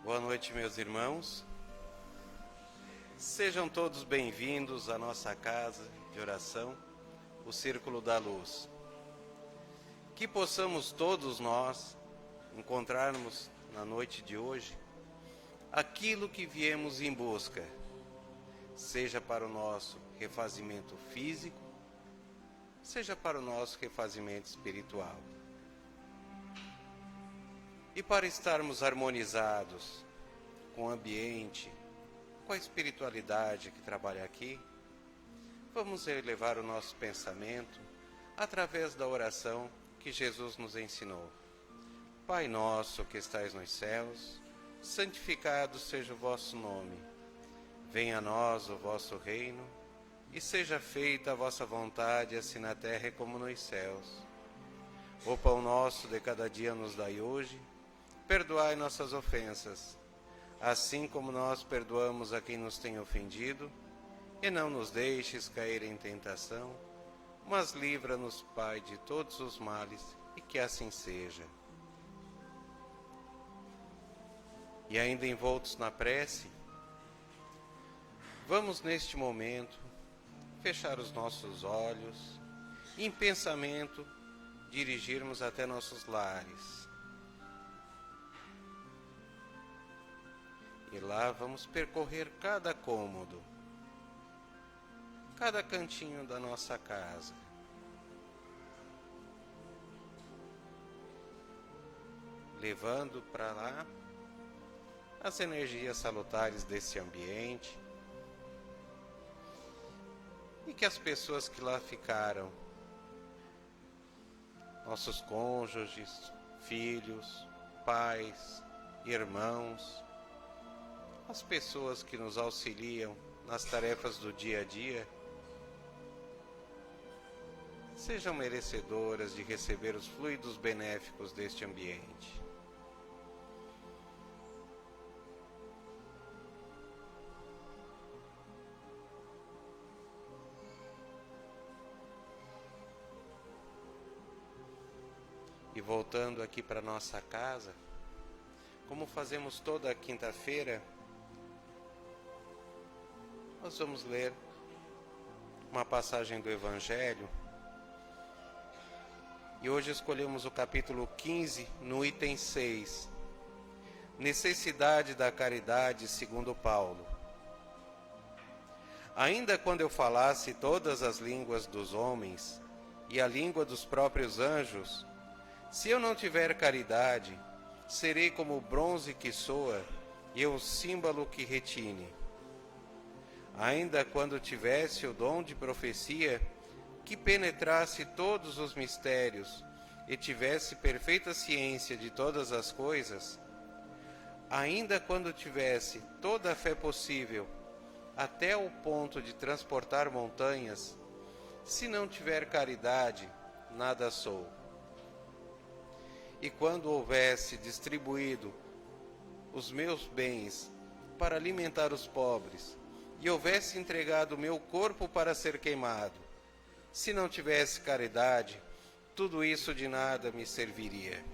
Boa noite, meus irmãos. Sejam todos bem-vindos à nossa casa de oração, o Círculo da Luz. Que possamos todos nós encontrarmos na noite de hoje aquilo que viemos em busca, seja para o nosso refazimento físico, seja para o nosso refazimento espiritual. E para estarmos harmonizados com o ambiente, com a espiritualidade que trabalha aqui, vamos elevar o nosso pensamento através da oração que Jesus nos ensinou. Pai nosso que estais nos céus, santificado seja o vosso nome. Venha a nós o vosso reino, e seja feita a vossa vontade, assim na terra como nos céus. O pão nosso de cada dia nos dai hoje. Perdoai nossas ofensas, assim como nós perdoamos a quem nos tem ofendido, e não nos deixes cair em tentação, mas livra-nos, Pai, de todos os males, e que assim seja. E ainda envoltos na prece, vamos neste momento fechar os nossos olhos e em pensamento dirigirmos até nossos lares. E lá vamos percorrer cada cômodo, cada cantinho da nossa casa. Levando para lá as energias salutares desse ambiente. E que as pessoas que lá ficaram, nossos cônjuges, filhos, pais, irmãos, as pessoas que nos auxiliam nas tarefas do dia a dia, sejam merecedoras de receber os fluidos benéficos deste ambiente. E voltando aqui para nossa casa, como fazemos toda quinta-feira, nós vamos ler uma passagem do Evangelho. E hoje escolhemos o capítulo 15, no item 6. Necessidade da caridade segundo Paulo. Ainda quando eu falasse todas as línguas dos homens e a língua dos próprios anjos, se eu não tiver caridade, serei como o bronze que soa e o símbolo que retine. Ainda quando tivesse o dom de profecia, que penetrasse todos os mistérios e tivesse perfeita ciência de todas as coisas, ainda quando tivesse toda a fé possível, até o ponto de transportar montanhas, se não tiver caridade, nada sou. E quando houvesse distribuído os meus bens para alimentar os pobres, e houvesse entregado o meu corpo para ser queimado, se não tivesse caridade, tudo isso de nada me serviria.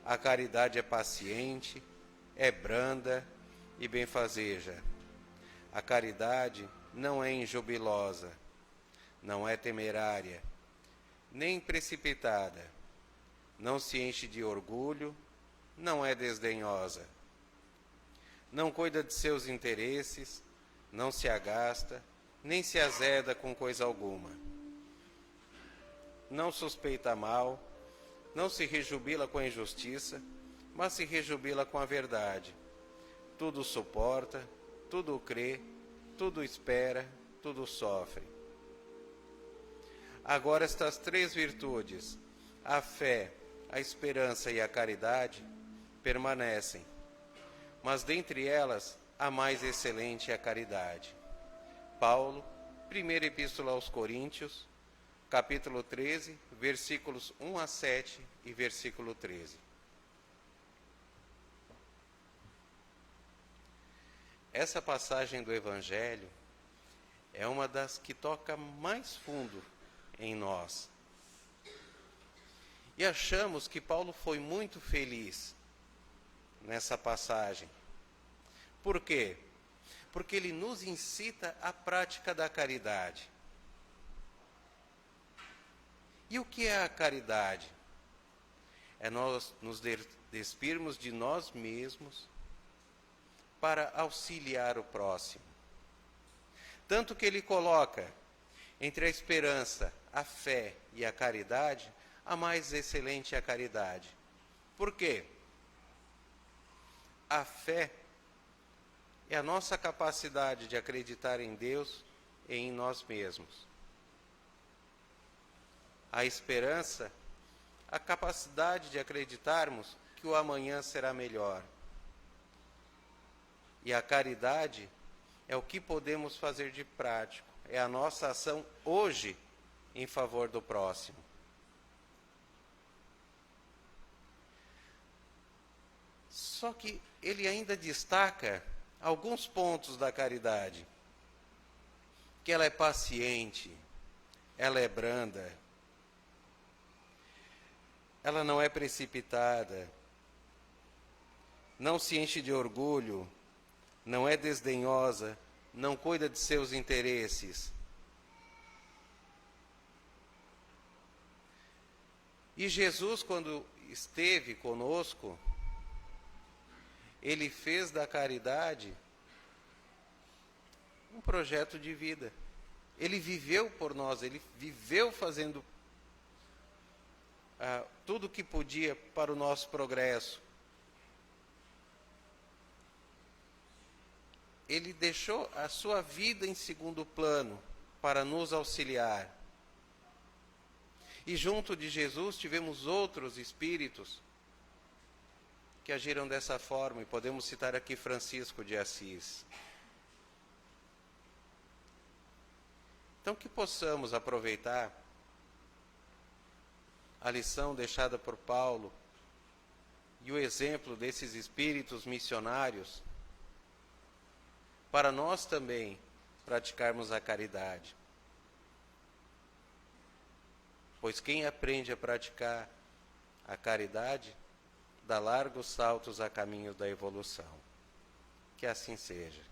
A caridade é paciente, é branda e benfazeja. A caridade não é injubilosa, não é temerária, nem precipitada, não se enche de orgulho, não é desdenhosa. Não cuida de seus interesses, não se agasta, nem se azeda com coisa alguma. Não suspeita mal, não se rejubila com a injustiça, mas se rejubila com a verdade. Tudo suporta, tudo crê, tudo espera, tudo sofre. Agora estas três virtudes, a fé, a esperança e a caridade, permanecem. Mas dentre elas, a mais excelente é a caridade. Paulo, primeira epístola aos Coríntios, capítulo 13, versículos 1 a 7 e versículo 13. Essa passagem do Evangelho é uma das que toca mais fundo em nós. E achamos que Paulo foi muito feliz nessa passagem. Por quê? Porque ele nos incita à prática da caridade. E o que é a caridade? É nós nos despirmos de nós mesmos para auxiliar o próximo. Tanto que ele coloca entre a esperança, a fé e a caridade, a mais excelente é a caridade. Por quê? A fé é a nossa capacidade de acreditar em Deus e em nós mesmos. A esperança, a capacidade de acreditarmos que o amanhã será melhor. E a caridade é o que podemos fazer de prático, é a nossa ação hoje em favor do próximo. Só que ele ainda destaca alguns pontos da caridade. Que ela é paciente, ela é branda, ela não é precipitada, não se enche de orgulho, não é desdenhosa, não cuida de seus interesses. E Jesus, quando esteve conosco, ele fez da caridade um projeto de vida. Ele viveu por nós, ele viveu fazendo tudo o que podia para o nosso progresso. Ele deixou a sua vida em segundo plano para nos auxiliar. E junto de Jesus tivemos outros espíritos que agiram dessa forma, e podemos citar aqui Francisco de Assis. Então, que possamos aproveitar a lição deixada por Paulo e o exemplo desses espíritos missionários para nós também praticarmos a caridade. Pois quem aprende a praticar a caridade dá largos saltos a caminho da evolução. Que assim seja.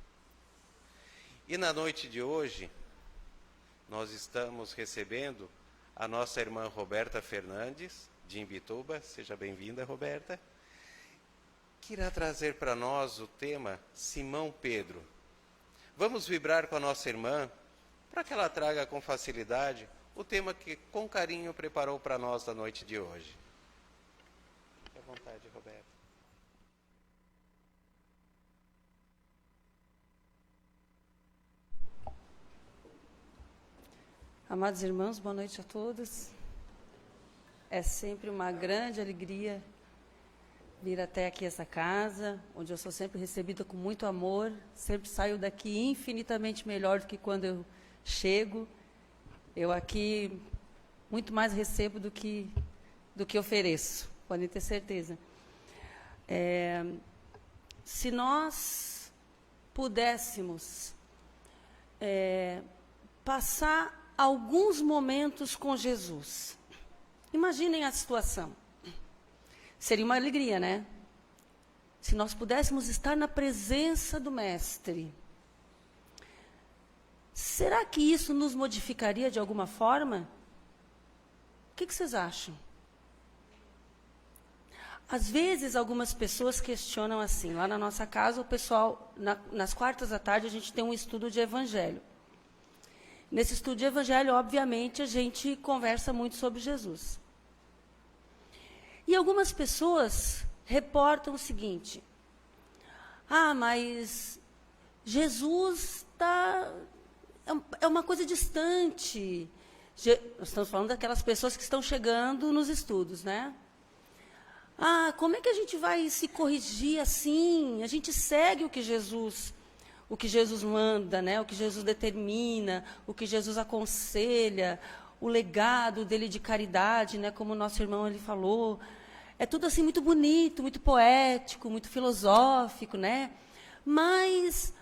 E na noite de hoje, nós estamos recebendo a nossa irmã Roberta Fernandes, de Imbituba. Seja bem-vinda, Roberta. Que irá trazer para nós o tema Simão Pedro. Vamos vibrar com a nossa irmã, para que ela traga com facilidade o tema que com carinho preparou para nós da noite de hoje. Fique à vontade, Roberta. Amados irmãos, boa noite a todos. É sempre uma grande alegria vir até aqui essa casa, onde eu sou sempre recebida com muito amor, sempre saio daqui infinitamente melhor do que quando eu chego. Eu aqui muito mais recebo do que ofereço, podem ter certeza. Se nós pudéssemos passar alguns momentos com Jesus, imaginem a situação. Seria uma alegria, né? Se nós pudéssemos estar na presença do Mestre. Será que isso nos modificaria de alguma forma? O que vocês acham? Às vezes, algumas pessoas questionam assim. Lá na nossa casa, o pessoal, nas quartas à tarde, a gente tem um estudo de evangelho. Nesse estudo de evangelho, obviamente, a gente conversa muito sobre Jesus. E algumas pessoas reportam o seguinte: mas Jesus é uma coisa distante. Nós estamos falando daquelas pessoas que estão chegando nos estudos, né? Como é que a gente vai se corrigir assim? A gente segue o que Jesus manda, né? O que Jesus determina, o que Jesus aconselha, o legado dele de caridade, né? Como o nosso irmão ele falou. É tudo assim muito bonito, muito poético, muito filosófico, né? Mas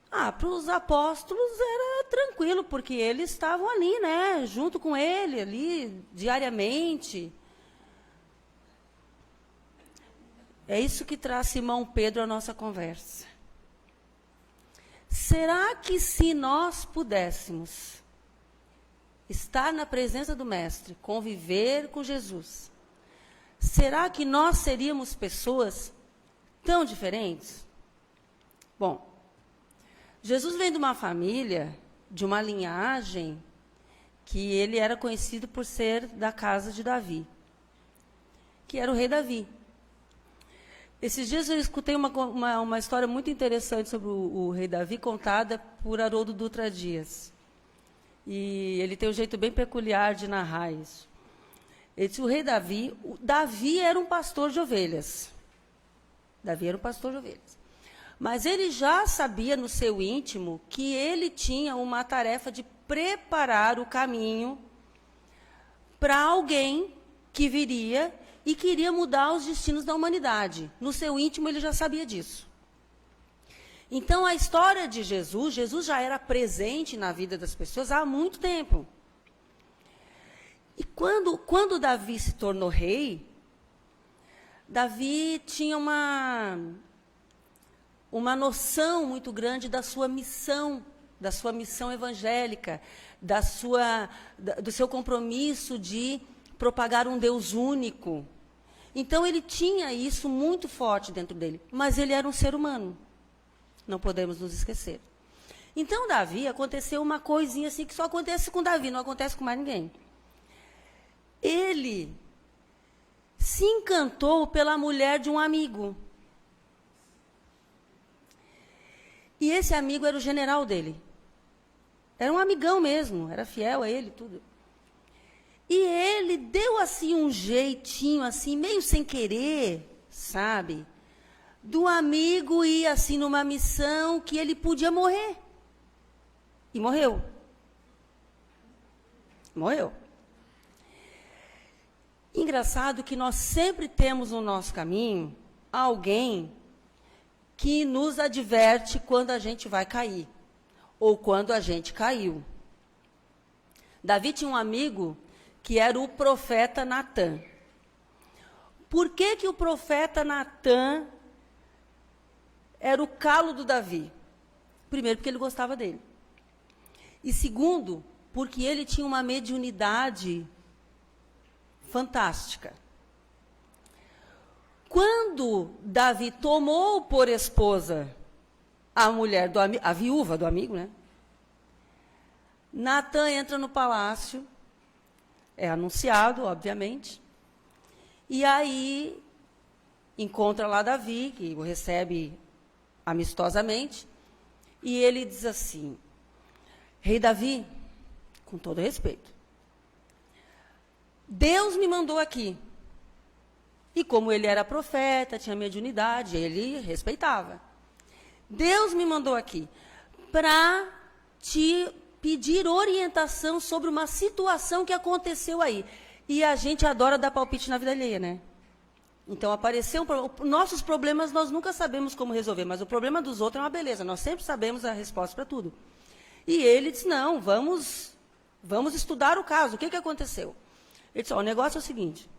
para os apóstolos era tranquilo, porque eles estavam ali, né? Junto com ele, ali, diariamente. É isso que traz Simão Pedro à nossa conversa. Será que se nós pudéssemos estar na presença do Mestre, conviver com Jesus, será que nós seríamos pessoas tão diferentes? Bom, Jesus vem de uma família, de uma linhagem, que ele era conhecido por ser da casa de Davi, que era o rei Davi. Esses dias eu escutei uma história muito interessante sobre o rei Davi, contada por Haroldo Dutra Dias. E ele tem um jeito bem peculiar de narrar isso. Ele disse, Davi era um pastor de ovelhas. Davi era um pastor de ovelhas. Mas ele já sabia no seu íntimo que ele tinha uma tarefa de preparar o caminho para alguém que viria e queria mudar os destinos da humanidade. No seu íntimo, ele já sabia disso. Então, a história de Jesus já era presente na vida das pessoas há muito tempo. E quando Davi se tornou rei, Davi tinha uma noção muito grande da sua missão evangélica, do seu compromisso de propagar um Deus único. Então, ele tinha isso muito forte dentro dele. Mas ele era um ser humano. Não podemos nos esquecer. Então, Davi, aconteceu uma coisinha assim que só acontece com Davi, não acontece com mais ninguém. Ele se encantou pela mulher de um amigo. E esse amigo era o general dele. Era um amigão mesmo, era fiel a ele, tudo. E ele deu assim um jeitinho, assim, meio sem querer, sabe? Do amigo ir assim numa missão que ele podia morrer. E morreu. Morreu. Engraçado que nós sempre temos no nosso caminho alguém que nos adverte quando a gente vai cair, ou quando a gente caiu. Davi tinha um amigo que era o profeta Natã. Por que o profeta Natã era o calo do Davi? Primeiro, porque ele gostava dele. E segundo, porque ele tinha uma mediunidade fantástica. Quando Davi tomou por esposa a mulher a viúva do amigo, né? Natã entra no palácio, é anunciado, obviamente, e aí encontra lá Davi, que o recebe amistosamente, e ele diz assim, Rei Davi, com todo respeito, Deus me mandou aqui. E como ele era profeta, tinha mediunidade, ele respeitava. Deus me mandou aqui para te pedir orientação sobre uma situação que aconteceu aí. E a gente adora dar palpite na vida alheia, né? Então, apareceu nossos problemas nós nunca sabemos como resolver, mas o problema dos outros é uma beleza, nós sempre sabemos a resposta para tudo. E ele disse, não, vamos estudar o caso, o que aconteceu? Ele disse, o negócio é o seguinte,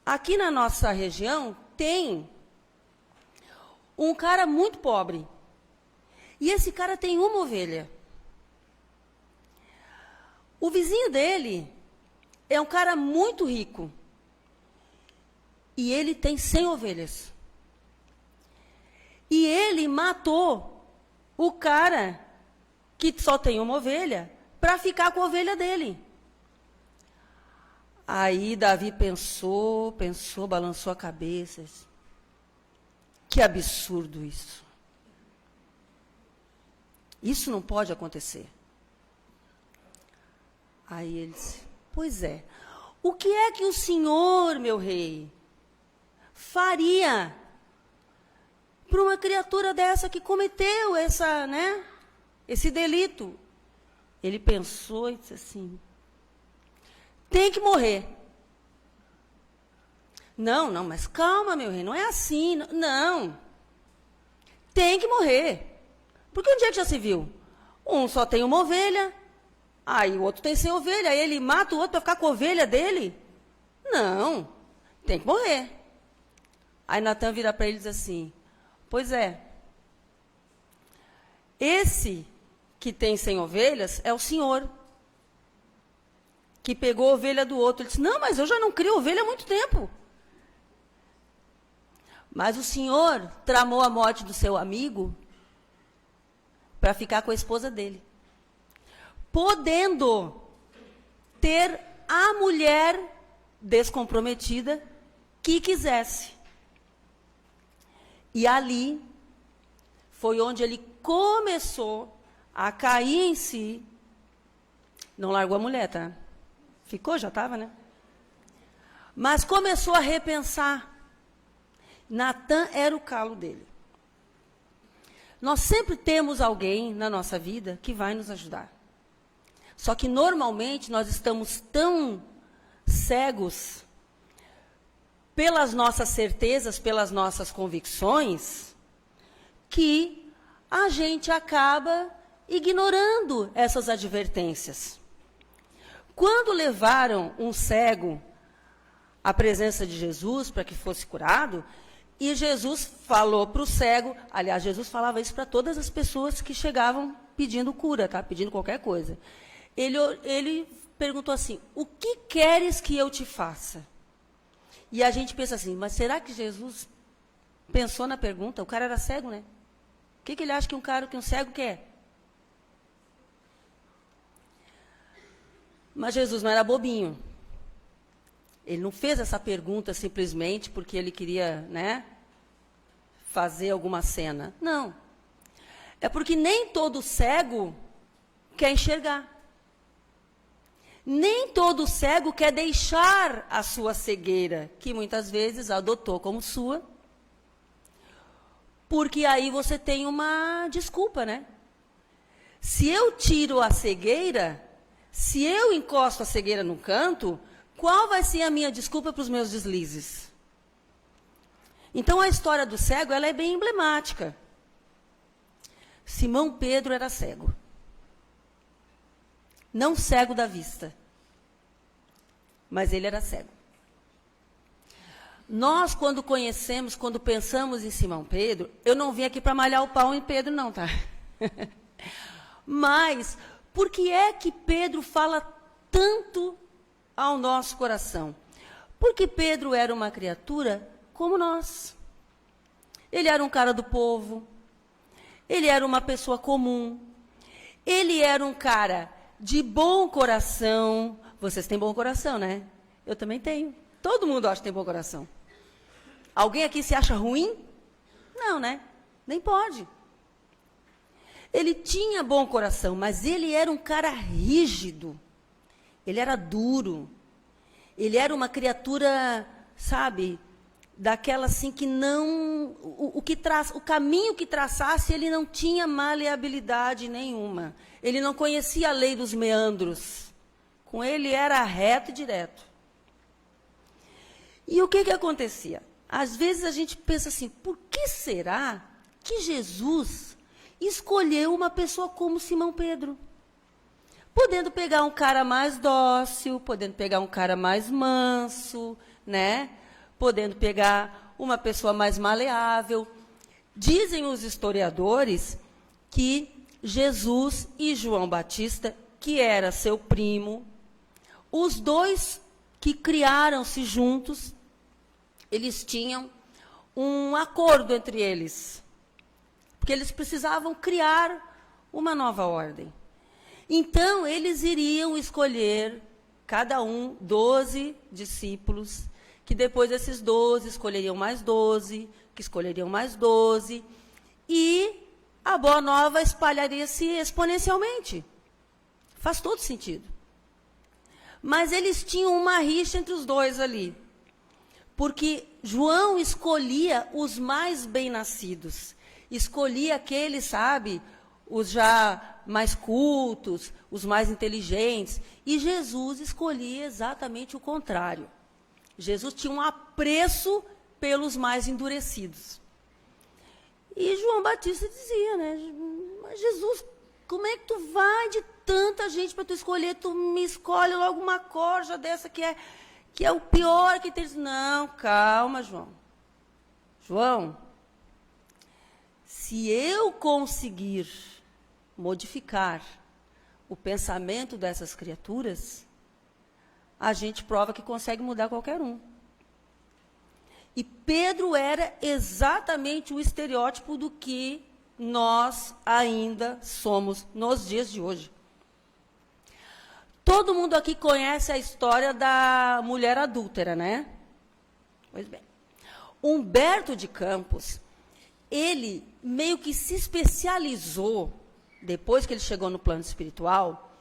aqui na nossa região tem um cara muito pobre, e esse cara tem uma ovelha. O vizinho dele é um cara muito rico, e ele tem 100 ovelhas. E ele matou o cara que só tem uma ovelha para ficar com a ovelha dele. Aí Davi pensou, balançou a cabeça. Que absurdo isso. Isso não pode acontecer. Aí ele disse, pois é, o que é que o senhor, meu rei, faria para uma criatura dessa que cometeu esse delito? Ele pensou e disse assim, tem que morrer. Não, mas calma, meu rei, não é assim. Não, tem que morrer. Porque onde é que já se viu? Um só tem uma ovelha, aí o outro tem 100 ovelhas, aí ele mata o outro para ficar com a ovelha dele? Não, tem que morrer. Aí Natan vira para ele e diz assim, pois é, esse que tem 100 ovelhas é o senhor, que pegou a ovelha do outro. Ele disse, não, mas eu já não crio ovelha há muito tempo. Mas o senhor tramou a morte do seu amigo para ficar com a esposa dele, podendo ter a mulher descomprometida que quisesse. E ali foi onde ele começou a cair em si. Não largou a mulher, tá? Ficou, já estava, né? Mas começou a repensar. Natan era o calo dele. Nós sempre temos alguém na nossa vida que vai nos ajudar. Só que, normalmente, nós estamos tão cegos pelas nossas certezas, pelas nossas convicções, que a gente acaba ignorando essas advertências. Quando levaram um cego à presença de Jesus para que fosse curado, e Jesus falou para o cego, aliás, Jesus falava isso para todas as pessoas que chegavam pedindo cura, tá? Pedindo qualquer coisa. Ele perguntou assim, o que queres que eu te faça? E a gente pensa assim, mas será que Jesus pensou na pergunta? O cara era cego, né? O que ele acha que um cego quer? Mas Jesus não era bobinho. Ele não fez essa pergunta simplesmente porque ele queria, né, fazer alguma cena. Não. É porque nem todo cego quer enxergar. Nem todo cego quer deixar a sua cegueira, que muitas vezes adotou como sua, porque aí você tem uma desculpa, né? Se eu tiro a cegueira, se eu encosto a cegueira no canto, qual vai ser a minha desculpa para os meus deslizes? Então, a história do cego, ela é bem emblemática. Simão Pedro era cego. Não cego da vista, mas ele era cego. Nós, quando pensamos em Simão Pedro, eu não vim aqui para malhar o pau em Pedro, não, tá? Mas, por que é que Pedro fala tanto ao nosso coração? Porque Pedro era uma criatura como nós. Ele era um cara do povo, ele era uma pessoa comum, ele era um cara de bom coração. Vocês têm bom coração, né? Eu também tenho. Todo mundo acha que tem bom coração. Alguém aqui se acha ruim? Não, né? Nem pode. Ele tinha bom coração, mas ele era um cara rígido. Ele era duro. Ele era uma criatura, sabe, daquela assim que não... O caminho que traçasse, ele não tinha maleabilidade nenhuma. Ele não conhecia a lei dos meandros. Com ele era reto e direto. E o que acontecia? Às vezes a gente pensa assim, por que será que Jesus escolheu uma pessoa como Simão Pedro? Podendo pegar um cara mais dócil, podendo pegar um cara mais manso, né? Podendo pegar uma pessoa mais maleável. Dizem os historiadores que Jesus e João Batista, que era seu primo, os dois que criaram-se juntos, eles tinham um acordo entre eles, porque eles precisavam criar uma nova ordem. Então, eles iriam escolher, cada um, 12 discípulos, que depois esses 12 escolheriam mais 12, que escolheriam mais 12, e a Boa Nova espalharia-se exponencialmente. Faz todo sentido. Mas eles tinham uma rixa entre os dois ali, porque João escolhia os mais bem-nascidos, escolhia aqueles, sabe, os já mais cultos, os mais inteligentes, e Jesus escolhia exatamente o contrário. Jesus tinha um apreço pelos mais endurecidos. E João Batista dizia, né, mas Jesus, como é que tu vai de tanta gente para tu escolher, tu me escolhe logo uma corja dessa que é o pior que tem. Não, calma, João. João, se eu conseguir modificar o pensamento dessas criaturas, a gente prova que consegue mudar qualquer um. E Pedro era exatamente o estereótipo do que nós ainda somos nos dias de hoje. Todo mundo aqui conhece a história da mulher adúltera, né? Pois bem. Humberto de Campos, ele meio que se especializou, depois que ele chegou no plano espiritual,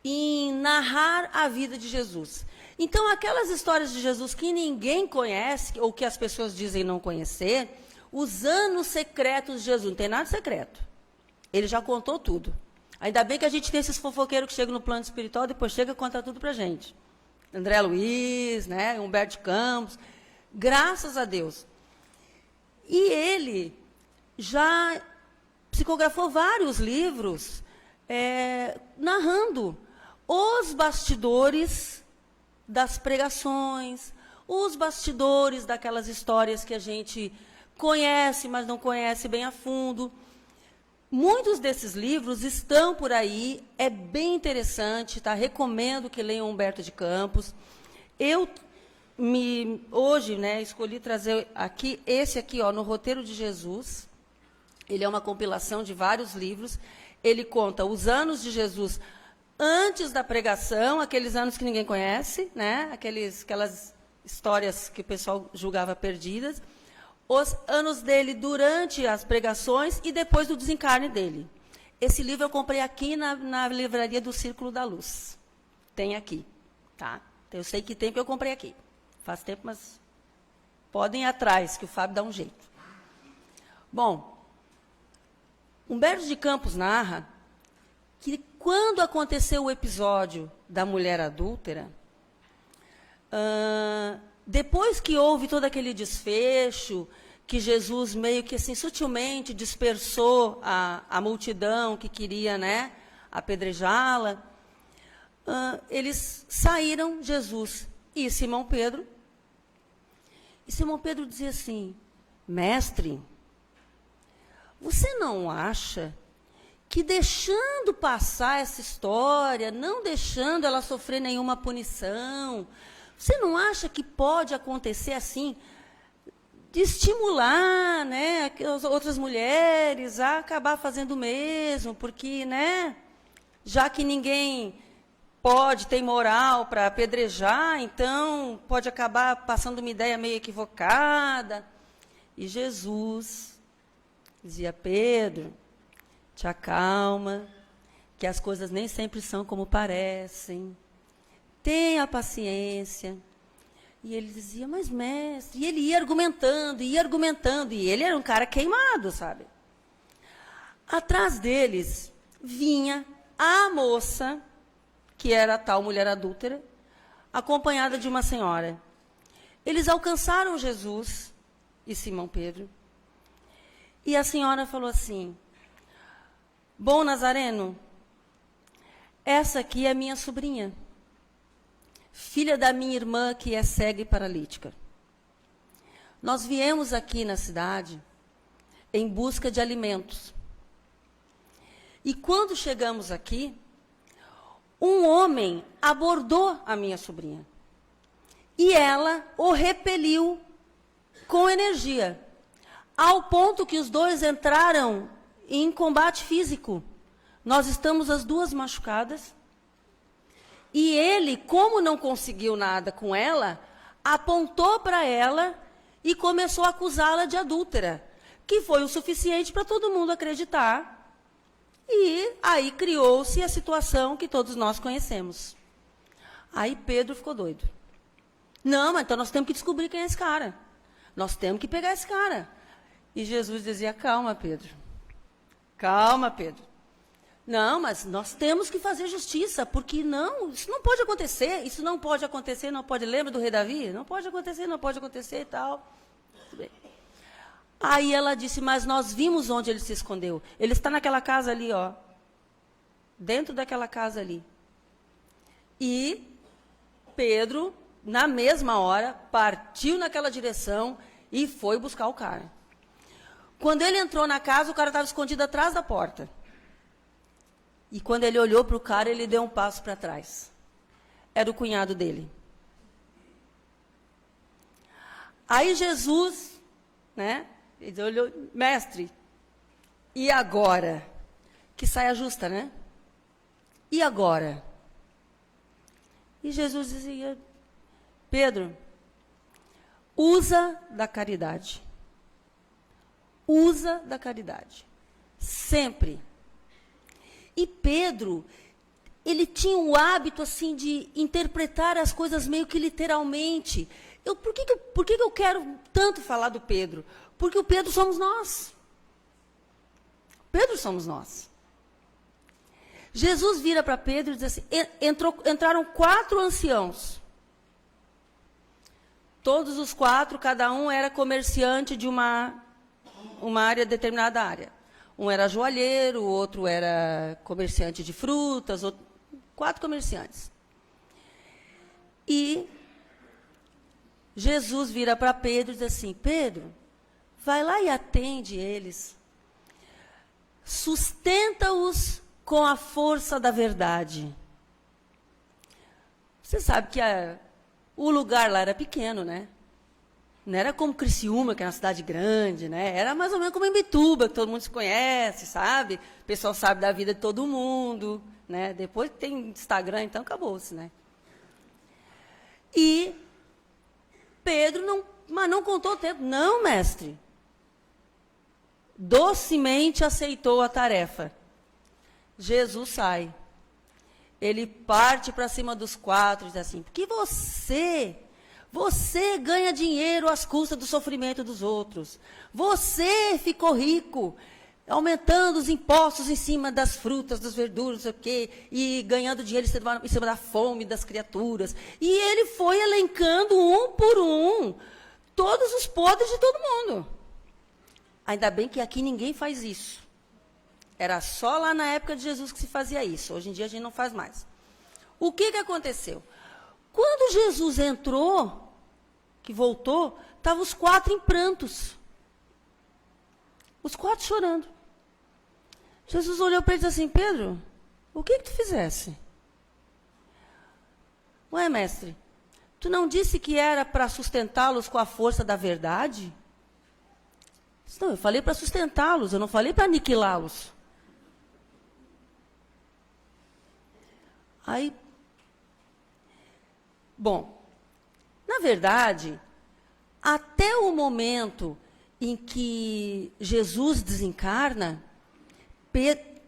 em narrar a vida de Jesus. Então, aquelas histórias de Jesus que ninguém conhece, ou que as pessoas dizem não conhecer, os anos secretos de Jesus, não tem nada de secreto. Ele já contou tudo. Ainda bem que a gente tem esses fofoqueiros que chegam no plano espiritual, depois chega e conta tudo para a gente. André Luiz, né, Humberto de Campos, graças a Deus. E ele já psicografou vários livros narrando os bastidores das pregações, os bastidores daquelas histórias que a gente conhece, mas não conhece bem a fundo. Muitos desses livros estão por aí, é bem interessante, tá? Recomendo que leiam Humberto de Campos. Eu hoje, né, escolhi trazer aqui, esse aqui, ó, No Roteiro de Jesus. Ele é uma compilação de vários livros. Ele conta os anos de Jesus antes da pregação, aqueles anos que ninguém conhece, né? Aquelas histórias que o pessoal julgava perdidas. Os anos dele durante as pregações e depois do desencarne dele. Esse livro eu comprei aqui na livraria do Círculo da Luz. Tem aqui, tá? Eu sei que tem, porque eu comprei aqui. Faz tempo, mas podem ir atrás, que o Fábio dá um jeito. Bom, Humberto de Campos narra que quando aconteceu o episódio da mulher adúltera, depois que houve todo aquele desfecho, que Jesus meio que assim, sutilmente dispersou a multidão que queria, né, apedrejá-la, eles saíram, Jesus e Simão Pedro. E Simão Pedro dizia assim: mestre, você não acha que deixando passar essa história, não deixando ela sofrer nenhuma punição, você não acha que pode acontecer assim, de estimular, né, as outras mulheres a acabar fazendo o mesmo, porque, né, já que ninguém tem moral para apedrejar, então pode acabar passando uma ideia meio equivocada. E Jesus dizia: Pedro, te acalma, que as coisas nem sempre são como parecem. Tenha paciência. E ele dizia: mas mestre... E ele ia argumentando, e ele era um cara queimado, sabe? Atrás deles vinha a moça, que era a tal mulher adúltera, acompanhada de uma senhora. Eles alcançaram Jesus e Simão Pedro. E a senhora falou assim: bom Nazareno, essa aqui é minha sobrinha, filha da minha irmã que é cega e paralítica. Nós viemos aqui na cidade em busca de alimentos. E quando chegamos aqui, um homem abordou a minha sobrinha. E ela o repeliu com energia, ao ponto que os dois entraram em combate físico. Nós estamos as duas machucadas. E ele, como não conseguiu nada com ela, apontou para ela e começou a acusá-la de adúltera, que foi o suficiente para todo mundo acreditar. E aí criou-se a situação que todos nós conhecemos. Aí Pedro ficou doido. Não, mas então nós temos que descobrir quem é esse cara. Nós temos que pegar esse cara. E Jesus dizia: calma, Pedro. Calma, Pedro. Não, mas nós temos que fazer justiça, porque não, isso não pode acontecer, isso não pode acontecer, não pode. Lembra do rei Davi? Não pode acontecer e tal. Tudo bem. Aí ela disse: mas nós vimos onde ele se escondeu. Ele está naquela casa ali, ó. Dentro daquela casa ali. E Pedro, na mesma hora, partiu naquela direção E foi buscar o cara. Quando ele entrou na casa, o cara estava escondido atrás da porta. E quando ele olhou para o cara, ele deu um passo para trás. Era o cunhado dele. Aí Jesus, né, ele olhou, mestre, e agora? Que saia justa, né? E agora? E Jesus dizia, Pedro, usa da caridade. Usa da caridade. Sempre. E Pedro, ele tinha o hábito, assim, de interpretar as coisas meio que literalmente. Por que eu quero tanto falar do Pedro? Porque o Pedro somos nós. Pedro somos nós. Jesus vira para Pedro e diz assim, entraram 4 anciãos. Todos os 4, cada um era comerciante de uma área, determinada área. Um era joalheiro, o outro era comerciante de frutas, 4 comerciantes. E Jesus vira para Pedro e diz assim, Pedro, vai lá e atende eles. Sustenta-os com a força da verdade. Você sabe que o lugar lá era pequeno, né? Não era como Criciúma, que é uma cidade grande, né? Era mais ou menos como Imbituba, que todo mundo se conhece, sabe? O pessoal sabe da vida de todo mundo, né? Depois que tem Instagram, então acabou-se, né? E Pedro não contou o tempo. Não, mestre. Docemente aceitou a tarefa. Jesus sai. Ele parte para cima dos 4 e diz assim, porque você ganha dinheiro às custas do sofrimento dos outros. Você ficou rico, aumentando os impostos em cima das frutas, das verduras, não sei o quê, e ganhando dinheiro em cima da fome das criaturas. E ele foi elencando um por um todos os podres de todo mundo. Ainda bem que aqui ninguém faz isso. Era só lá na época de Jesus que se fazia isso. Hoje em dia a gente não faz mais. O que aconteceu? Quando Jesus entrou, que voltou, estavam os 4 em prantos. Os 4 chorando. Jesus olhou para ele e disse assim, Pedro, o que tu fizesse? Ué, mestre, tu não disse que era para sustentá-los com a força da verdade? Não, eu falei para sustentá-los, eu não falei para aniquilá-los. Aí, bom, na verdade, até o momento em que Jesus desencarna,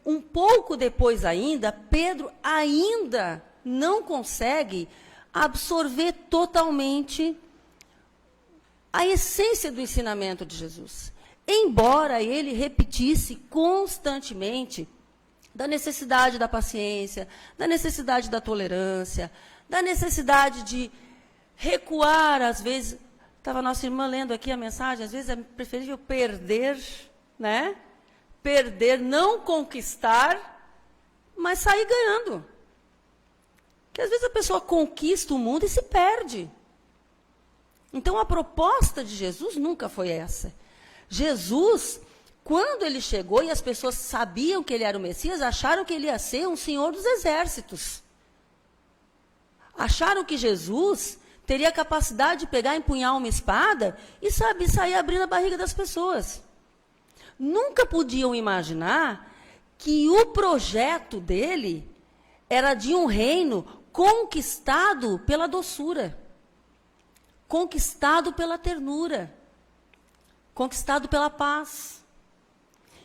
um pouco depois ainda, Pedro ainda não consegue absorver totalmente a essência do ensinamento de Jesus. Embora ele repetisse constantemente da necessidade da paciência, da necessidade da tolerância, da necessidade de recuar, às vezes. Estava nossa irmã lendo aqui a mensagem, às vezes é preferível perder, né? Perder, não conquistar, mas sair ganhando. Porque às vezes a pessoa conquista o mundo e se perde. Então a proposta de Jesus nunca foi essa. Jesus, quando ele chegou e as pessoas sabiam que ele era o Messias, acharam que ele ia ser um senhor dos exércitos. Acharam que Jesus teria a capacidade de pegar, empunhar uma espada e sair abrindo a barriga das pessoas. Nunca podiam imaginar que o projeto dele era de um reino conquistado pela doçura, conquistado pela ternura, conquistado pela paz.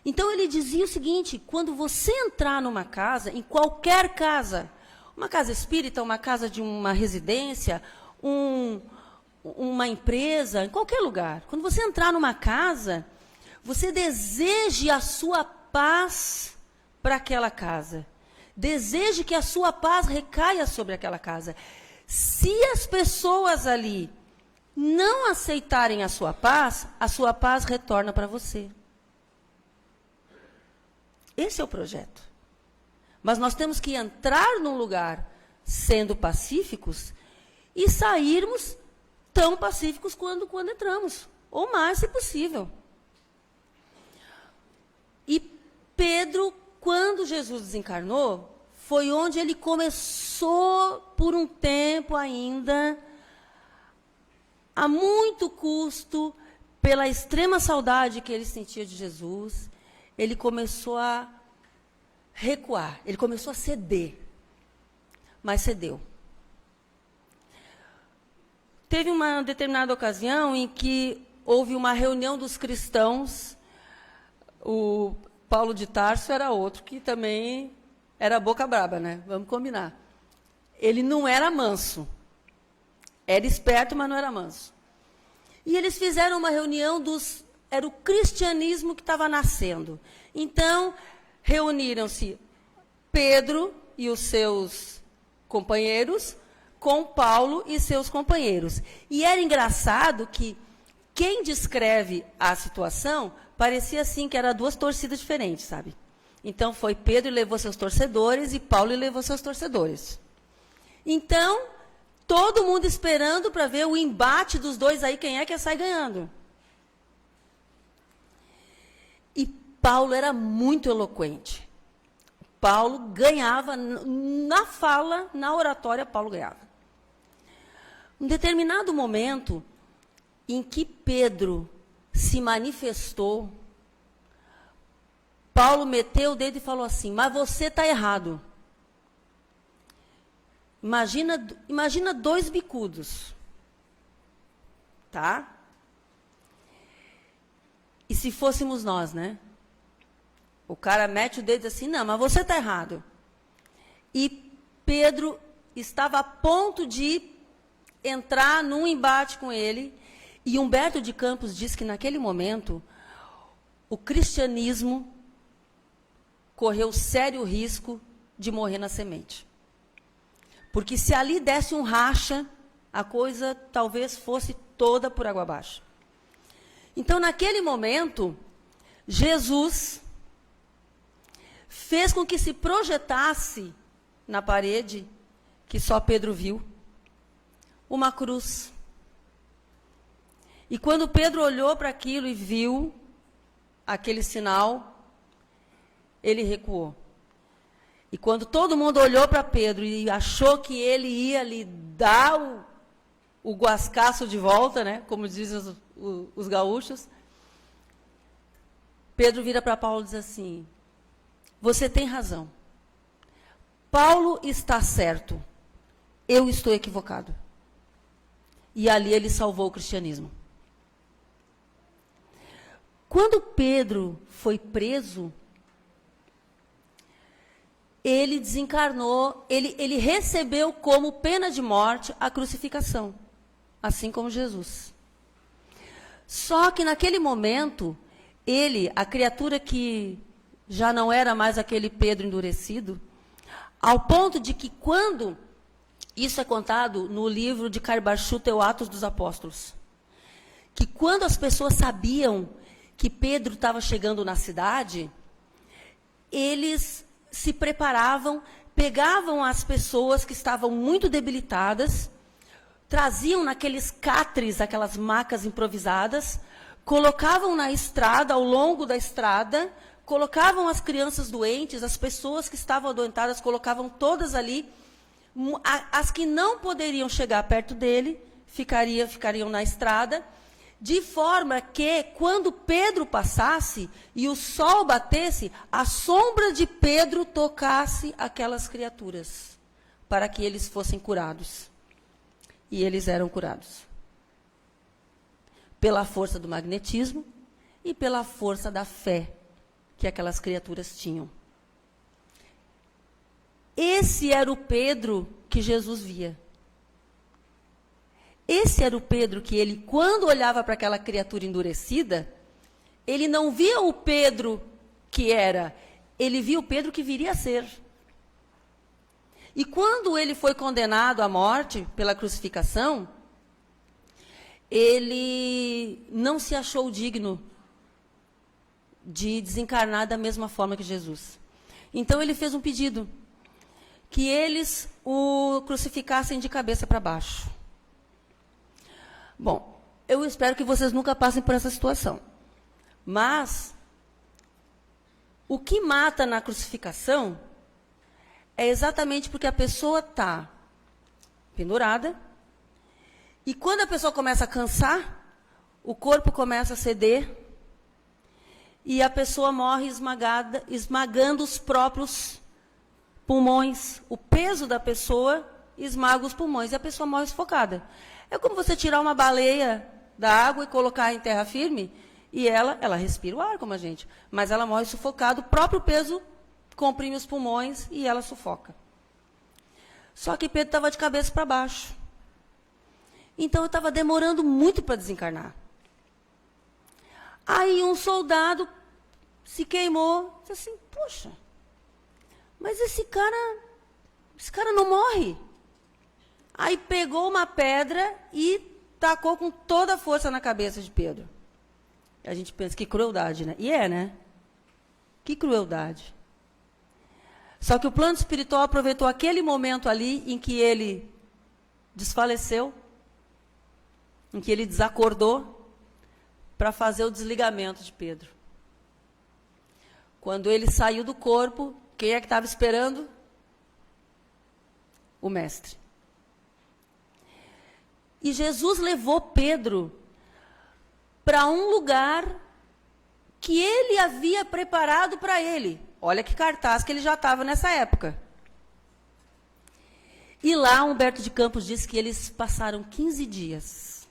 Então ele dizia o seguinte, quando você entrar numa casa, em qualquer casa, uma casa espírita, uma casa de uma residência, uma empresa, em qualquer lugar. Quando você entrar numa casa, você deseje a sua paz para aquela casa. Deseje que a sua paz recaia sobre aquela casa. Se as pessoas ali não aceitarem a sua paz retorna para você. Esse é o projeto. Mas nós temos que entrar num lugar sendo pacíficos e sairmos tão pacíficos quando entramos. ou mais, se possível. E Pedro, quando Jesus desencarnou, foi onde ele começou, por um tempo ainda, a muito custo, pela extrema saudade que ele sentia de Jesus, ele começou a recuar, ele começou a ceder, mas cedeu. Teve uma determinada ocasião em que houve uma reunião dos cristãos, o Paulo de Tarso era outro, que também era boca braba, né? Vamos combinar. Ele não era manso, era esperto, mas não era manso. E eles fizeram uma reunião era o cristianismo que estava nascendo. Então, reuniram-se Pedro e os seus companheiros com Paulo e seus companheiros. E era engraçado que quem descreve a situação parecia assim que eram duas torcidas diferentes, sabe? Então, foi Pedro e levou seus torcedores e Paulo e levou seus torcedores. Então, todo mundo esperando para ver o embate dos dois aí, quem é que ia sair ganhando. E Paulo era muito eloquente. Paulo ganhava, na fala, na oratória, Paulo ganhava. Um determinado momento em que Pedro se manifestou, Paulo meteu o dedo e falou assim: mas você está errado. Imagina dois bicudos, tá? E se fôssemos nós, né? O cara mete o dedo assim: não, mas você está errado. E Pedro estava a ponto de entrar num embate com ele, e Humberto de Campos diz que naquele momento o cristianismo correu sério risco de morrer na semente. Porque se ali desse um racha, a coisa talvez fosse toda por água abaixo. Então, naquele momento, Jesus fez com que se projetasse na parede, que só Pedro viu, uma cruz. E quando Pedro olhou para aquilo e viu aquele sinal, ele recuou. E quando todo mundo olhou para Pedro e achou que ele ia lhe dar o guascaço de volta, né, como dizem os gaúchos, Pedro vira para Paulo e diz assim: você tem razão. Paulo está certo. Eu estou equivocado. E ali ele salvou o cristianismo. Quando Pedro foi preso, ele desencarnou, ele recebeu como pena de morte a crucificação, assim como Jesus. Só que naquele momento, ele, a criatura que já não era mais aquele Pedro endurecido, ao ponto de que quando, isso é contado no livro de Carbachute, o Atos dos Apóstolos, que quando as pessoas sabiam que Pedro estava chegando na cidade, eles se preparavam, pegavam as pessoas que estavam muito debilitadas, traziam naqueles catres, aquelas macas improvisadas, colocavam na estrada, ao longo da estrada, colocavam as crianças doentes, as pessoas que estavam adoentadas, colocavam todas ali. As que não poderiam chegar perto dele, ficariam na estrada, de forma que, quando Pedro passasse e o sol batesse, a sombra de Pedro tocasse aquelas criaturas, para que eles fossem curados. E eles eram curados. Pela força do magnetismo e pela força da fé que aquelas criaturas tinham. Esse era o Pedro que Jesus via. Esse era o Pedro que ele, quando olhava para aquela criatura endurecida, ele não via o Pedro que era, ele via o Pedro que viria a ser. E quando ele foi condenado à morte pela crucificação, ele não se achou digno de desencarnar da mesma forma que Jesus. Então ele fez um pedido, que eles o crucificassem de cabeça para baixo. Bom, Eu espero que vocês nunca passem por essa situação. Mas, o que mata na crucificação é exatamente porque a pessoa está pendurada, e quando a pessoa começa a cansar, o corpo começa a ceder, e a pessoa morre esmagando os próprios pulmões. O peso da pessoa esmaga os pulmões, e a pessoa morre sufocada. É como você tirar uma baleia da água e colocar em terra firme, e ela respira o ar como a gente, mas ela morre sufocada, o próprio peso comprime os pulmões e ela sufoca. Só que Pedro estava de cabeça para baixo. Então, eu estava demorando muito para desencarnar. Aí, um soldado se queimou, disse assim, poxa, mas esse cara não morre. Aí, pegou uma pedra e tacou com toda a força na cabeça de Pedro. A gente pensa, que crueldade, né? E né? Que crueldade. Só que o plano espiritual aproveitou aquele momento ali em que ele desfaleceu, em que ele desacordou, para fazer o desligamento de Pedro. Quando ele saiu do corpo, quem é que estava esperando? O mestre. E Jesus levou Pedro para um lugar que ele havia preparado para ele. Olha que cartaz que ele já estava nessa época. E lá, Humberto de Campos diz que eles passaram 15 dias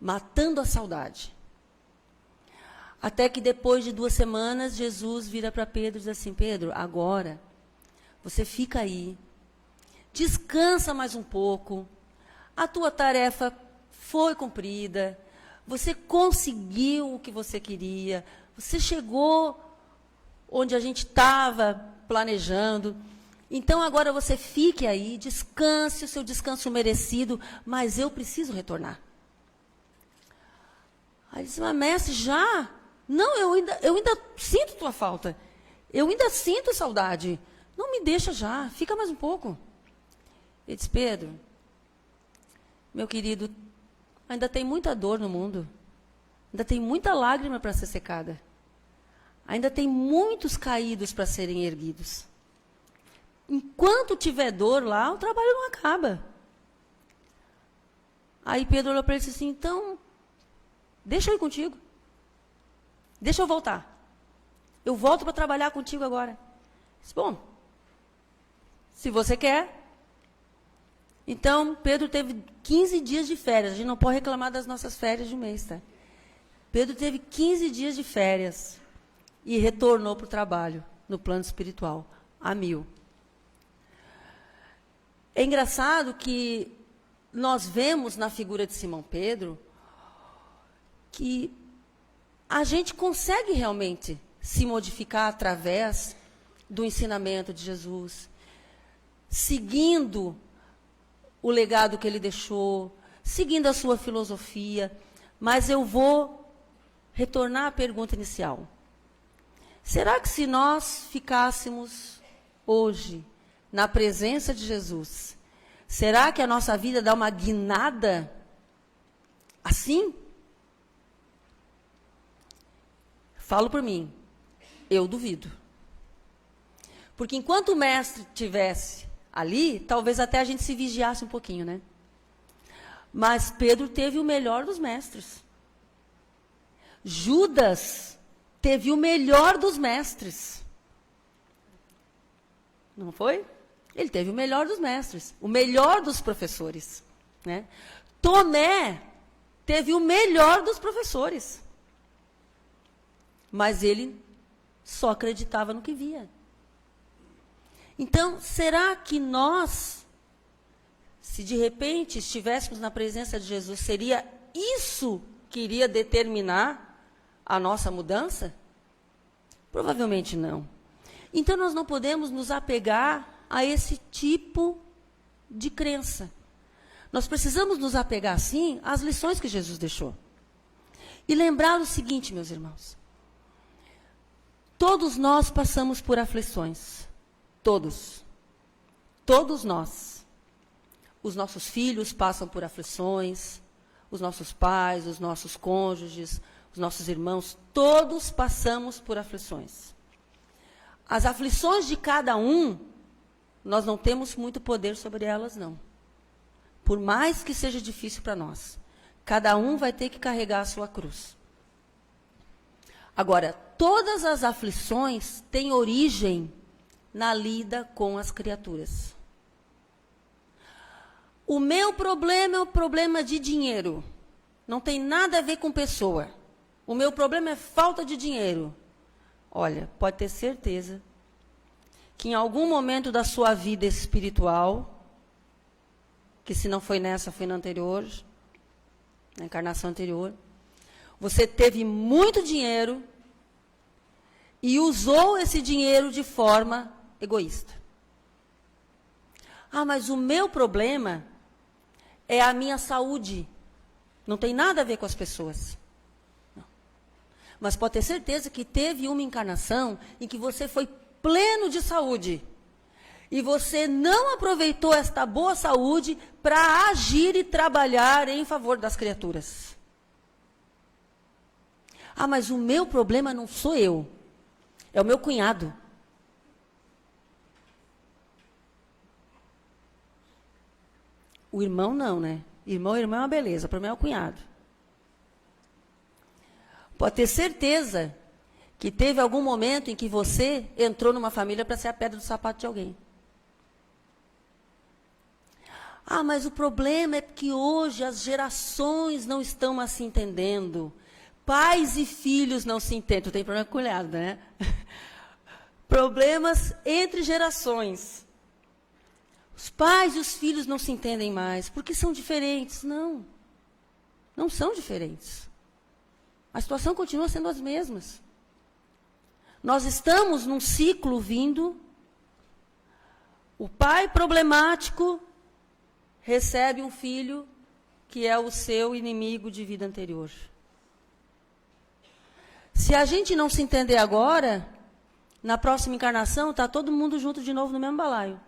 matando a saudade. Até que depois de 2 semanas, Jesus vira para Pedro e diz assim, Pedro, agora você fica aí, descansa mais um pouco, a tua tarefa foi cumprida, você conseguiu o que você queria, você chegou onde a gente estava planejando. Então, agora você fique aí, descanse o seu descanso merecido, mas eu preciso retornar. Aí ele disse, mas mestre, já? Não, eu ainda sinto tua falta. Eu ainda sinto saudade. Não me deixa já, fica mais um pouco. Ele disse, Pedro, meu querido, ainda tem muita dor no mundo. Ainda tem muita lágrima para ser secada. Ainda tem muitos caídos para serem erguidos. Enquanto tiver dor lá, o trabalho não acaba. Aí Pedro olhou para ele e disse assim, então, deixa eu ir contigo. Deixa eu voltar. Eu volto para trabalhar contigo agora. Ele disse, bom, se você quer. Então, Pedro teve 15 dias de férias. A gente não pode reclamar das nossas férias de um mês, tá? Pedro teve 15 dias de férias e retornou para o trabalho, no plano espiritual, a 1000. É engraçado que nós vemos na figura de Simão Pedro que a gente consegue realmente se modificar através do ensinamento de Jesus, seguindo o legado que ele deixou, seguindo a sua filosofia, mas eu vou retornar à pergunta inicial. Será que se nós ficássemos hoje na presença de Jesus, será que a nossa vida dá uma guinada assim? Falo por mim, eu duvido. Porque enquanto o mestre estivesse ali, talvez até a gente se vigiasse um pouquinho, né? Mas Pedro teve o melhor dos mestres. Judas teve o melhor dos mestres. Não foi? Ele teve o melhor dos mestres, o melhor dos professores, né? Tomé teve o melhor dos professores. Mas ele só acreditava no que via. Então, será que nós, se de repente estivéssemos na presença de Jesus, seria isso que iria determinar a nossa mudança? Provavelmente não. Então, nós não podemos nos apegar a esse tipo de crença. Nós precisamos nos apegar, sim, às lições que Jesus deixou. E lembrar o seguinte, meus irmãos. Todos nós passamos por aflições. Todos. Todos nós. Os nossos filhos passam por aflições. os nossos pais, os nossos cônjuges, os nossos irmãos, todos passamos por aflições. As aflições de cada um, nós não temos muito poder sobre elas, não. Por mais que seja difícil para nós. Cada um vai ter que carregar a sua cruz. Agora, todas as aflições têm origem na lida com as criaturas. O meu problema é o problema de dinheiro. Não tem nada a ver com pessoa. O meu problema é falta de dinheiro. Olha, pode ter certeza que em algum momento da sua vida espiritual, que se não foi nessa, foi na anterior, na encarnação anterior, você teve muito dinheiro e usou esse dinheiro de forma egoísta. Ah, mas o meu problema é a minha saúde. Não tem nada a ver com as pessoas. Não. Mas pode ter certeza que teve uma encarnação em que você foi pleno de saúde. E você não aproveitou esta boa saúde para agir e trabalhar em favor das criaturas. Ah, mas o meu problema não sou eu. É o meu cunhado. O irmão não, né? Irmão é uma beleza, para mim é o cunhado. Pode ter certeza que teve algum momento em que você entrou numa família para ser a pedra do sapato de alguém. Ah, mas o problema é que hoje as gerações não estão mais se entendendo. Pais e filhos não se entendem. Tem problema com o cunhado, né? Problemas entre gerações. Os pais e os filhos não se entendem mais, porque são diferentes. Não, não são diferentes. A situação continua sendo as mesmas. Nós estamos num ciclo vindo, o pai problemático recebe um filho que é o seu inimigo de vida anterior. Se a gente não se entender agora, na próxima encarnação, está todo mundo junto de novo no mesmo balaio.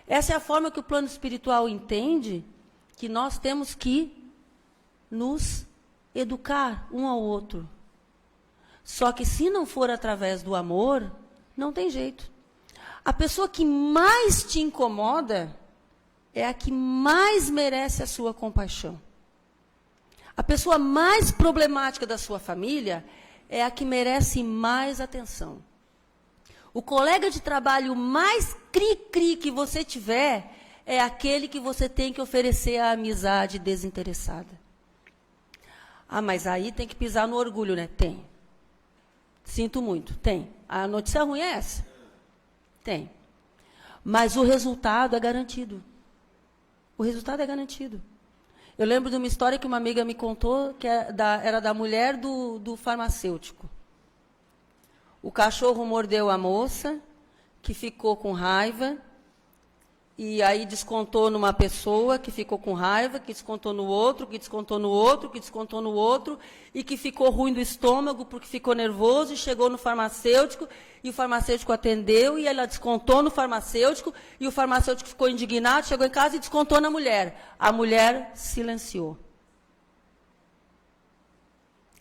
Essa é a forma que o plano espiritual entende que nós temos que nos educar um ao outro. Só que se não for através do amor, não tem jeito. A pessoa que mais te incomoda é a que mais merece a sua compaixão. A pessoa mais problemática da sua família é a que merece mais atenção. O colega de trabalho mais cri-cri que você tiver é aquele que você tem que oferecer a amizade desinteressada. Ah, mas aí tem que pisar no orgulho, né? Tem. Sinto muito, tem. A notícia ruim é essa? Tem. Mas o resultado é garantido. O resultado é garantido. Eu lembro de uma história que uma amiga me contou, que era da mulher do farmacêutico. O cachorro mordeu a moça, que ficou com raiva, e aí descontou numa pessoa que ficou com raiva, que descontou no outro, que descontou no outro, que descontou no outro, e que ficou ruim do estômago porque ficou nervoso e chegou no farmacêutico, e o farmacêutico atendeu, e ela descontou no farmacêutico, e o farmacêutico ficou indignado, chegou em casa e descontou na mulher. A mulher silenciou.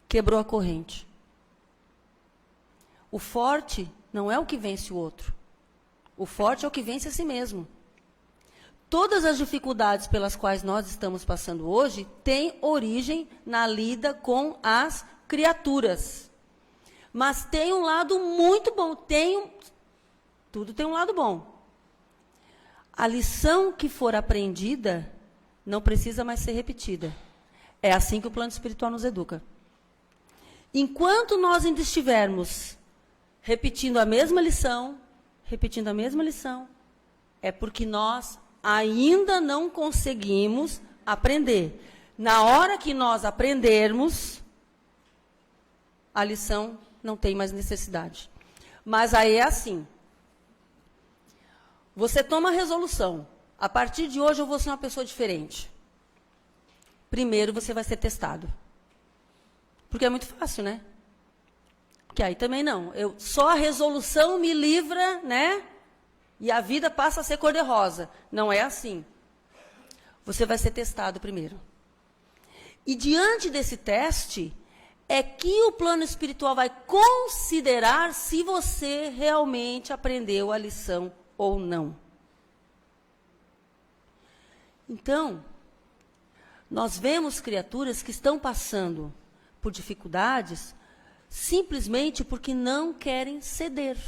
Quebrou a corrente. O forte não é o que vence o outro. O forte é o que vence a si mesmo. Todas as dificuldades pelas quais nós estamos passando hoje têm origem na lida com as criaturas. Mas tem um lado muito bom. Tudo tem um lado bom. A lição que for aprendida não precisa mais ser repetida. É assim que o plano espiritual nos educa. Enquanto nós ainda estivermos repetindo a mesma lição, é porque nós ainda não conseguimos aprender. Na hora que nós aprendermos, a lição não tem mais necessidade. Mas aí é assim. Você toma a resolução. A partir de hoje eu vou ser uma pessoa diferente. Primeiro você vai ser testado. Porque é muito fácil, né? Que aí também não. Só a resolução me livra, né? E a vida passa a ser cor-de-rosa. Não é assim. Você vai ser testado primeiro. E diante desse teste, é que o plano espiritual vai considerar se você realmente aprendeu a lição ou não. Então, nós vemos criaturas que estão passando por dificuldades simplesmente porque não querem ceder.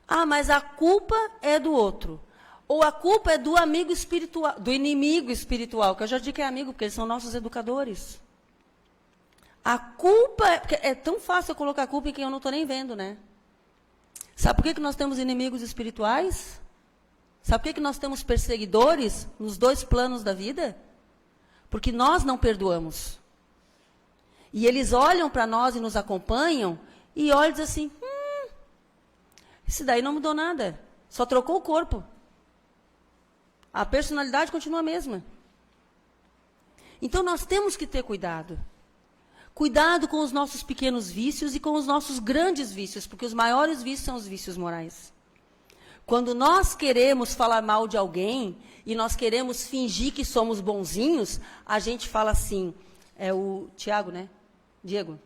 Ah, mas a culpa é do outro. Ou a culpa é do amigo espiritual, do inimigo espiritual, que eu já digo que é amigo, porque eles são nossos educadores. A culpa é tão fácil eu colocar a culpa em quem eu não estou nem vendo, né? Sabe por que nós temos inimigos espirituais? Sabe por que nós temos perseguidores nos dois planos da vida? Porque nós não perdoamos. E eles olham para nós e nos acompanham e olham e dizem assim, esse daí não mudou nada, só trocou o corpo. A personalidade continua a mesma. Então nós temos que ter cuidado. Cuidado com os nossos pequenos vícios e com os nossos grandes vícios, porque os maiores vícios são os vícios morais. Quando nós queremos falar mal de alguém e nós queremos fingir que somos bonzinhos, a gente fala assim, é o Tiago, né? Diego?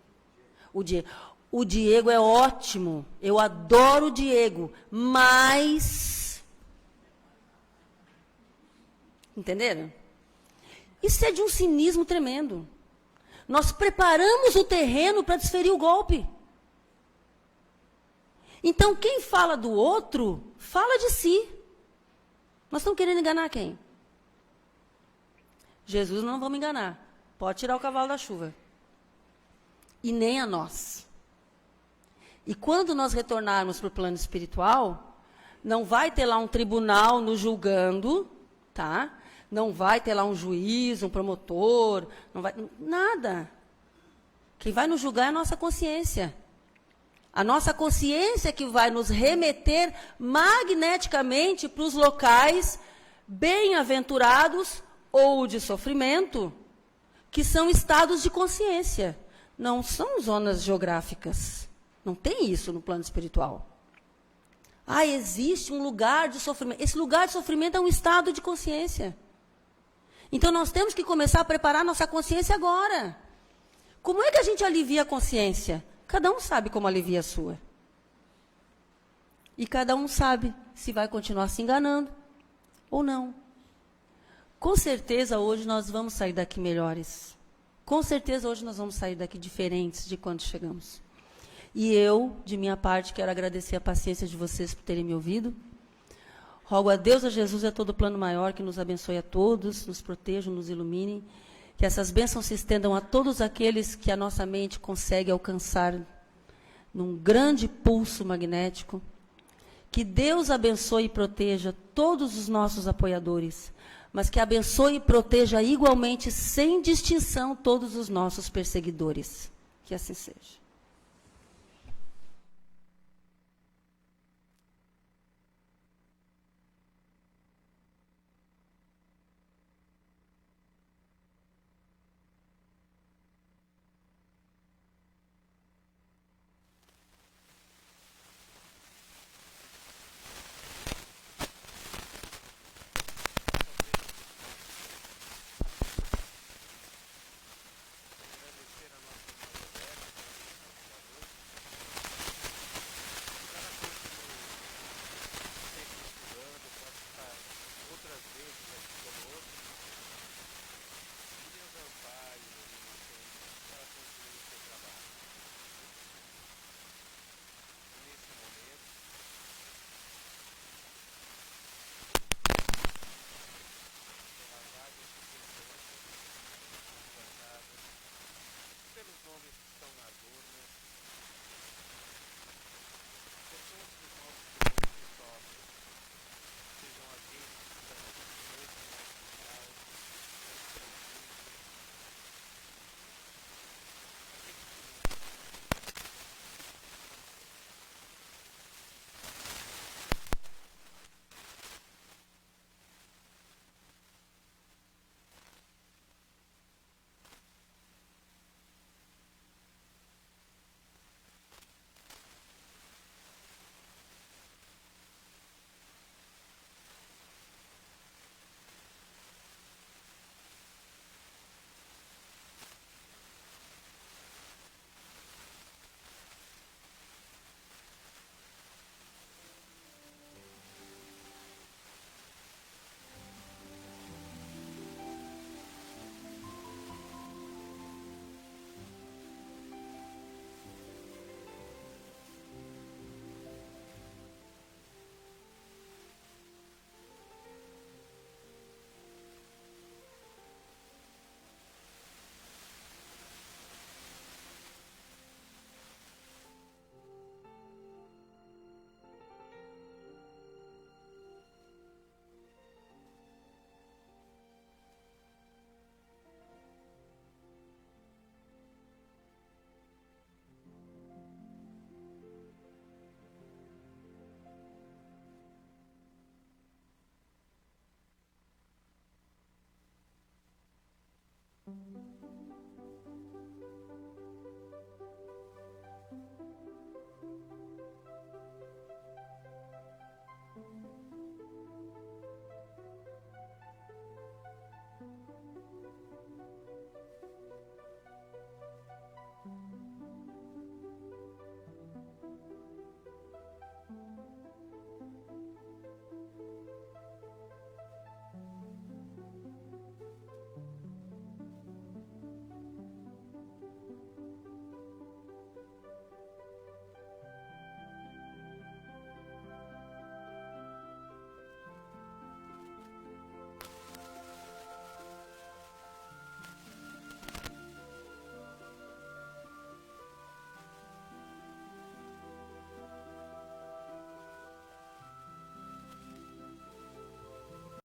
O Diego. O Diego é ótimo, eu adoro o Diego, mas... Entenderam? Isso é de um cinismo tremendo. Nós preparamos o terreno para desferir o golpe. Então, quem fala do outro, fala de si. Nós estamos querendo enganar quem? Jesus não vamos enganar. Pode tirar o cavalo da chuva. E nem a nós. E quando nós retornarmos para o plano espiritual, não vai ter lá um tribunal nos julgando, tá? Não vai ter lá um juiz, um promotor, não vai, nada. Quem vai nos julgar é a nossa consciência. A nossa consciência que vai nos remeter magneticamente para os locais bem-aventurados ou de sofrimento, que são estados de consciência. Não são zonas geográficas. Não tem isso no plano espiritual. Ah, existe um lugar de sofrimento. Esse lugar de sofrimento é um estado de consciência. Então, nós temos que começar a preparar nossa consciência agora. Como é que a gente alivia a consciência? Cada um sabe como alivia a sua. E cada um sabe se vai continuar se enganando ou não. Com certeza, hoje nós vamos sair daqui melhores. Com certeza, hoje nós vamos sair daqui diferentes de quando chegamos. E eu, de minha parte, quero agradecer a paciência de vocês por terem me ouvido. Rogo a Deus, a Jesus e a todo o plano maior que nos abençoe a todos, nos protejam, nos iluminem, que essas bênçãos se estendam a todos aqueles que a nossa mente consegue alcançar num grande pulso magnético. Que Deus abençoe e proteja todos os nossos apoiadores, mas que abençoe e proteja igualmente, sem distinção, todos os nossos perseguidores. Que assim seja.